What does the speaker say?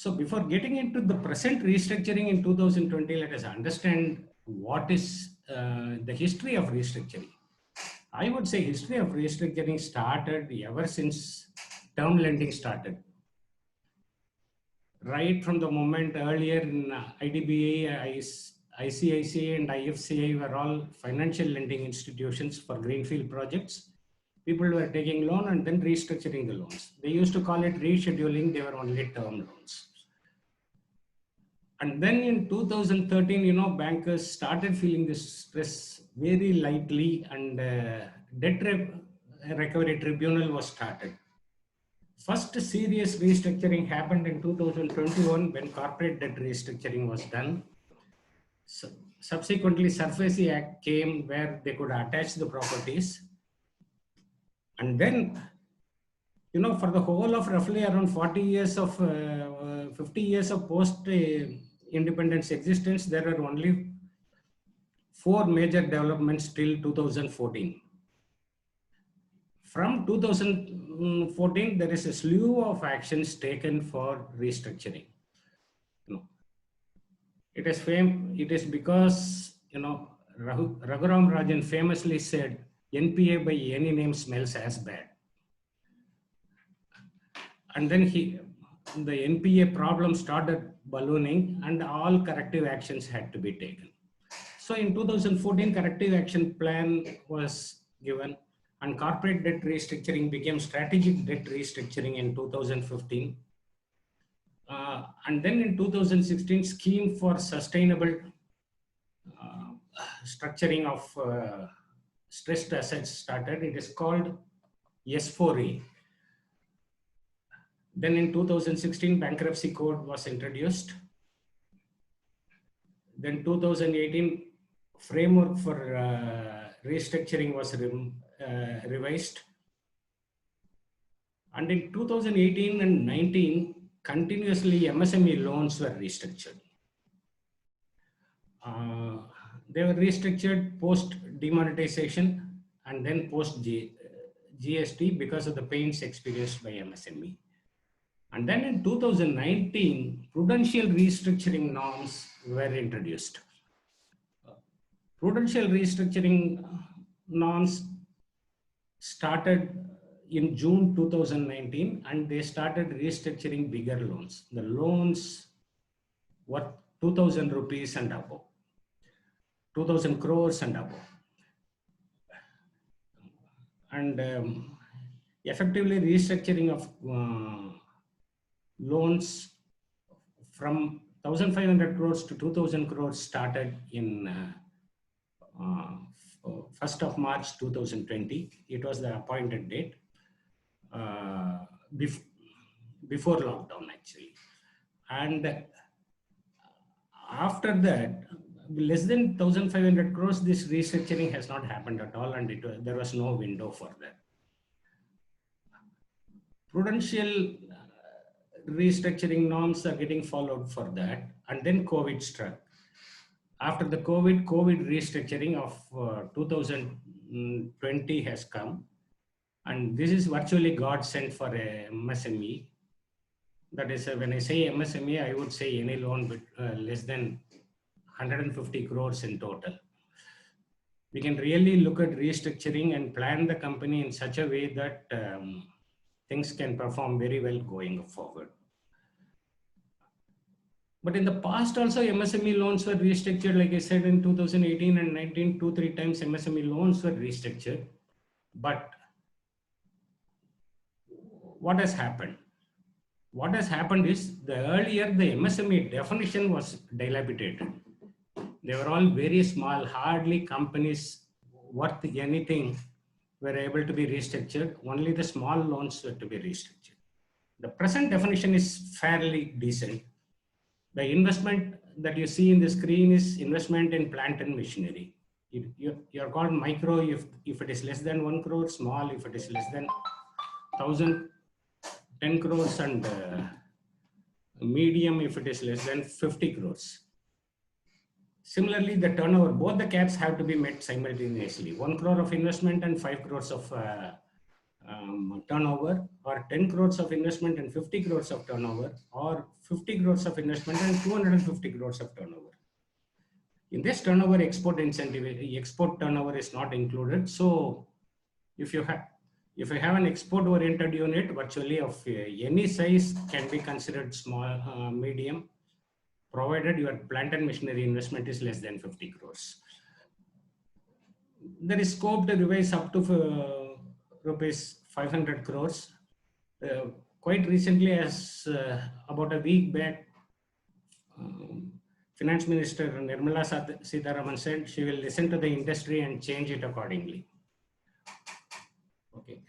So before getting into the present restructuring in 2020, let us understand what is the history of restructuring. I would say history of restructuring started ever since term lending started. Right from the moment earlier in IDBI, ICICI and IFCI were all financial lending institutions for greenfield projects. People were taking loan and then restructuring the loans. They used to call it rescheduling. They were only term loans. And then in 2013, bankers started feeling this stress very lightly, and debt recovery tribunal was started. First serious restructuring happened in 2021 when corporate debt restructuring was done. So, subsequently, SARFAESI Act came where they could attach the properties. And then, for the whole of roughly around 40 years of, 50 years of post-independence existence, there are only 4 major developments till 2014. From 2014, there is a slew of actions taken for restructuring. It is because, Raghuram Rajan famously said, NPA by any name smells as bad. And then the NPA problem started ballooning and all corrective actions had to be taken. So in 2014, corrective action plan was given, and corporate debt restructuring became strategic debt restructuring in 2015. And then in 2016, scheme for sustainable structuring of stressed assets started. It is called S4A. Then in 2016, bankruptcy code was introduced. Then 2018, framework for restructuring was revised. And in 2018 and 19, continuously MSME loans were restructured. They were restructured post demonetization and then post GST because of the pains experienced by MSME. And then in 2019, prudential restructuring norms were introduced. Prudential restructuring norms started in June 2019, and they started restructuring bigger loans. The loans worth 2,000 rupees and above, 2,000 crores and above. And effectively restructuring of loans from 1,500 crores to 2,000 crores started in 1st of March 2020. It was the appointed date before lockdown actually. And after that, less than 1,500 crores, this restructuring has not happened at all, and there was no window for that. Prudential restructuring norms are getting followed for that, and then COVID struck. After the COVID restructuring of 2020 has come, and this is virtually God sent for a MSME. That is, when I say MSME, I would say any loan with less than 150 crores in total. We can really look at restructuring and plan the company in such a way that things can perform very well going forward. But in the past also, MSME loans were restructured. Like I said, in 2018 and 19, 2-3 times MSME loans were restructured. But what has happened? What has happened is, earlier the MSME definition was dilapidated. They were all very small, hardly companies worth anything were able to be restructured. Only the small loans were to be restructured. The present definition is fairly decent. The investment that you see in the screen is investment in plant and machinery. You're called micro if it is less than 1 crore, small if it is less than 1,000, 10 crores, and medium if it is less than 50 crores. Similarly, the turnover, both the caps have to be met simultaneously. 1 crore of investment and 5 crores of turnover, or 10 crores of investment and 50 crores of turnover, or 50 crores of investment and 250 crores of turnover. In this turnover, export incentive, export turnover is not included. So if you have an export oriented unit, virtually of any size can be considered small, medium, provided your plant and machinery investment is less than 50 crores. There is scope to revise up to rupees 500 crores. Quite recently, as about a week back, Finance Minister Nirmala Sitharaman said she will listen to the industry and change it accordingly. Okay.